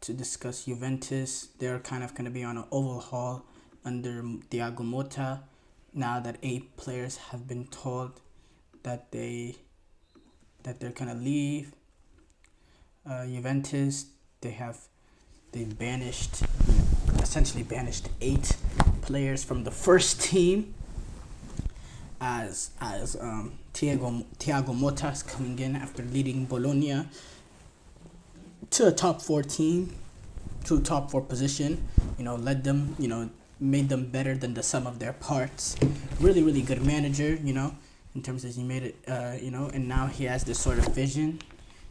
to discuss Juventus. They're kind of going to be on an overhaul under Thiago Motta. Now that 8 players have been told that they're gonna leave Juventus, they essentially banished 8 players from the first team as Thiago Motta is coming in after leading Bologna to a top 4 team, to a top 4 position. Led them, made them better than the sum of their parts. Really, really good manager, in terms of he made it, and now he has this sort of vision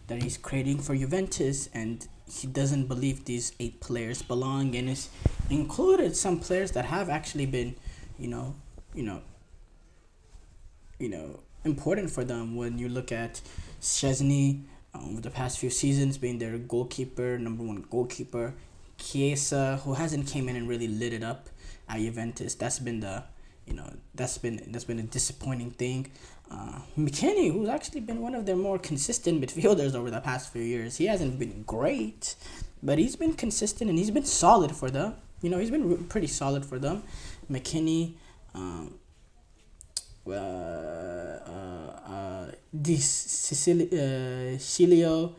that he's creating for Juventus, and he doesn't believe these 8 players belong, and it's included some players that have actually been, important for them. When you look at Szczesny, over the past few seasons, being their goalkeeper, number 1 goalkeeper. Chiesa, who hasn't came in and really lit it up at Juventus. That's been a disappointing thing. McKennie, who's actually been one of their more consistent midfielders over the past few years. He hasn't been great, but he's been consistent and he's been solid for them. He's been pretty solid for them. McKennie, Di Cilio,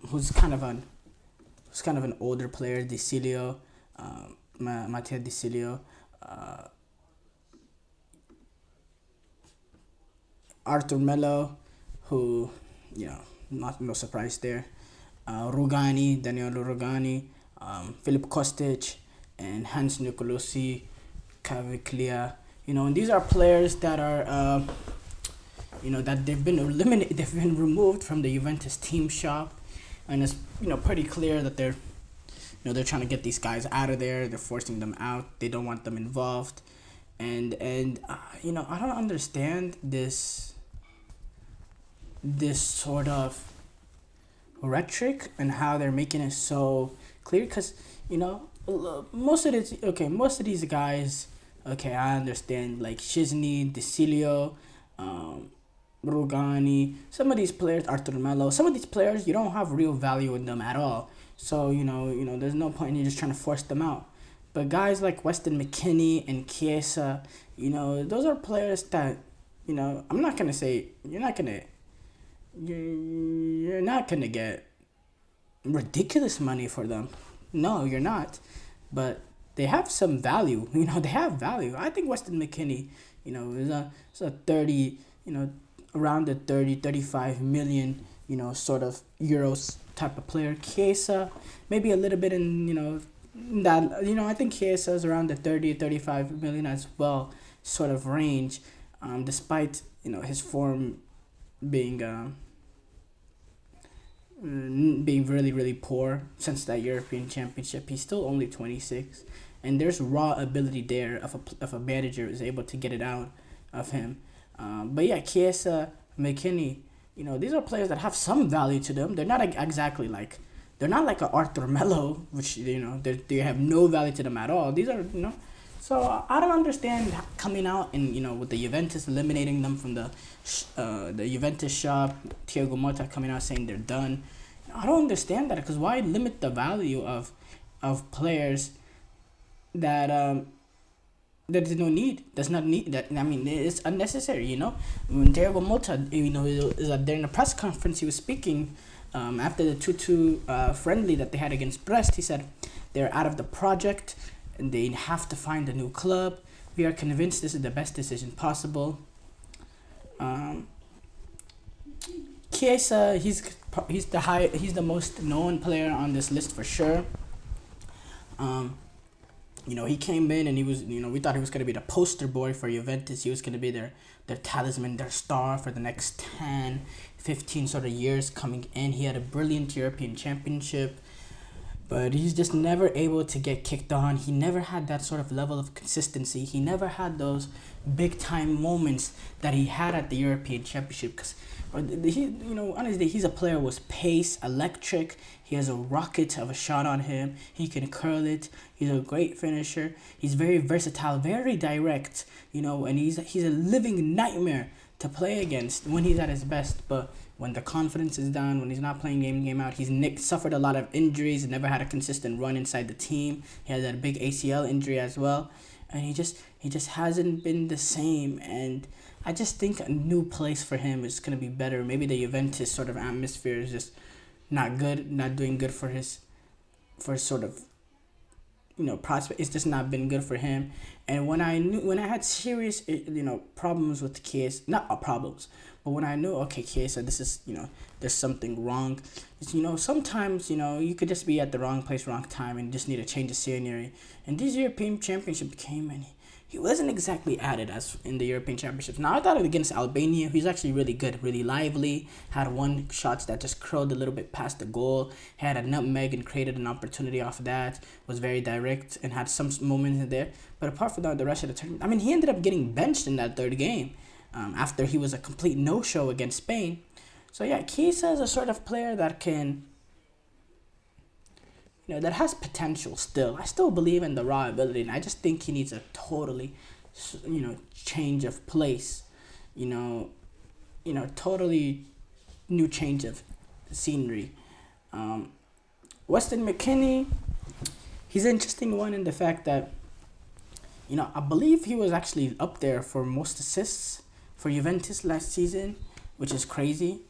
who's kind of an older player. Di Cilio, Matteo Di Cilio, Arthur Melo, who, no surprise there. Daniele Rugani, Filip Kostic, and Hans Nicolosi Caviglia. And these are players that are, that they've been eliminated, they've been removed from the Juventus team shop, and it's, pretty clear that they're trying to get these guys out of there. They're forcing them out. They don't want them involved, and I don't understand this sort of rhetoric and how they're making it so clear, because most of these guys, okay, I understand, like Szczesny, Di Cilio, Rugani, some of these players, Arthur Melo, some of these players, you don't have real value in them at all. So, there's no point in you just trying to force them out. But guys like Weston McKennie and Chiesa, those are players that, I'm not going to say, you're not going to get ridiculous money for them. No, you're not. But they have some value. They have value. I think Weston McKennie, is a 30, around the 35 million, sort of euros type of player. Chiesa, maybe a little bit in, that, I think Chiesa is around the 35 million as well, sort of range, despite, his form being really, really poor since that European Championship. He's still only 26, and there's raw ability there if a manager is able to get it out of him. But yeah, Chiesa, McKennie, these are players that have some value to them. They're not exactly like, they're not like a Arthur Melo, which, they have no value to them at all. These are, so I don't understand coming out and, with the Juventus eliminating them from the Juventus shop, Thiago Motta coming out saying they're done. I don't understand that, because why limit the value of players that there's no need. There's not need that. I mean, it's unnecessary. When Thiago Motta, is during the press conference, he was speaking after the 2-2 friendly that they had against Brest. He said they're out of the project and they have to find a new club. We are convinced this is the best decision possible. Chiesa, he's the most known player on this list for sure. He came in and he was, we thought he was going to be the poster boy for Juventus. He was going to be their talisman, their star for the next 10, 15 sort of years coming in. He had a brilliant European Championship, but he's just never able to get kicked on. He never had that sort of level of consistency. He never had those big time moments that he had at the European Championship. Because honestly, he's a player with pace, electric. He has a rocket of a shot on him. He can curl it. He's a great finisher. He's very versatile, very direct. And he's a living nightmare to play against when he's at his best. But when the confidence is down, when he's not playing game out. Suffered a lot of injuries, never had a consistent run inside the team. He had that big ACL injury as well, and he just hasn't been the same. And I just think a new place for him is gonna be better. Maybe the Juventus sort of atmosphere is just not good, not doing good for his sort of prospect. It's just not been good for him. And when I had serious problems with Chiesa, not problems, but when I knew, okay, Chiesa, this is there's something wrong. Sometimes you could just be at the wrong place, wrong time, and just need a change of scenery. And this European Championship came, and he wasn't exactly at it as in the European Championships. Now, I thought against Albania, he's actually really good, really lively. Had one shot that just curled a little bit past the goal. Had a nutmeg and created an opportunity off of that. Was very direct and had some moments in there. But apart from that, the rest of the tournament, I mean, he ended up getting benched in that third game after he was a complete no-show against Spain. So, yeah, Chiesa is a sort of player that can... that has potential still. I still believe in the raw ability, and I just think he needs a totally, change of place. Totally new change of scenery. Weston McKennie, he's an interesting one in the fact that, I believe he was actually up there for most assists for Juventus last season, which is crazy.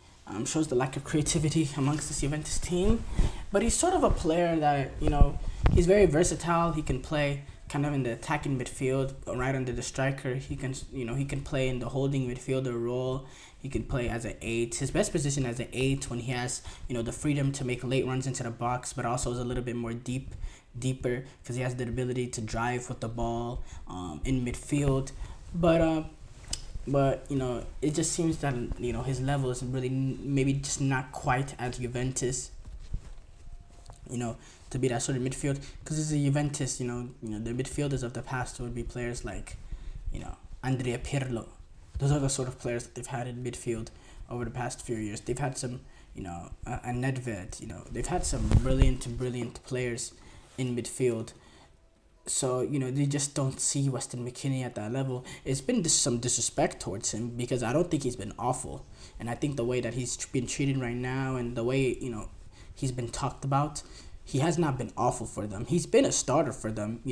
Shows the lack of creativity amongst this Juventus team. But he's sort of a player that, he's very versatile. He can play kind of in the attacking midfield, right under the striker. He can play in the holding midfielder role. He can play as an 8. His best position as an 8 when he has, the freedom to make late runs into the box, but also is a little bit more deeper because he has the ability to drive with the ball in midfield. But it just seems that his level is really maybe just not quite at Juventus. To be that sort of midfield, because it's a Juventus. The midfielders of the past would be players like, Andrea Pirlo. Those are the sort of players that they've had in midfield over the past few years. They've had some, a Nedved. They've had some brilliant players in midfield. So, they just don't see Weston McKennie at that level. It's been some disrespect towards him because I don't think he's been awful. And I think the way that he's been treated right now and the way, he's been talked about, he has not been awful for them. He's been a starter for them,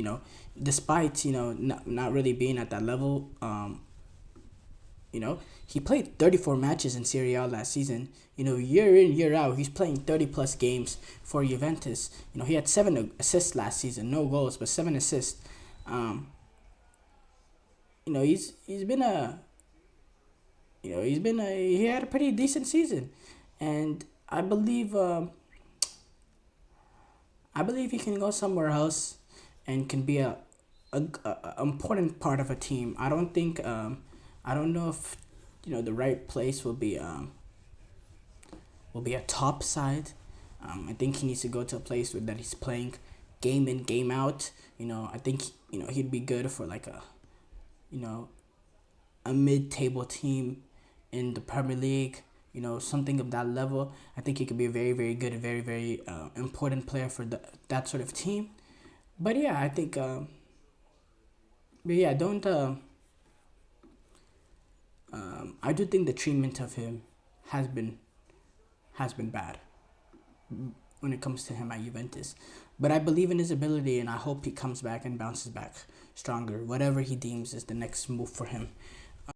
despite, not really being at that level. He played 34 matches in Serie A last season. Year in, year out, he's playing 30-plus games for Juventus. He had 7 assists last season. No goals, but 7 assists. He had a pretty decent season. And I believe he can go somewhere else and can be a important part of a team. I don't think... I don't know if the right place will be a top side. I think he needs to go to a place that he's playing game in, game out. I think he'd be good for like a mid-table team in the Premier League. Something of that level. I think he could be a very, very good, very, very important player for that sort of team. But yeah, I think. I do think the treatment of him has been bad when it comes to him at Juventus. But I believe in his ability, and I hope he comes back and bounces back stronger, whatever he deems is the next move for him.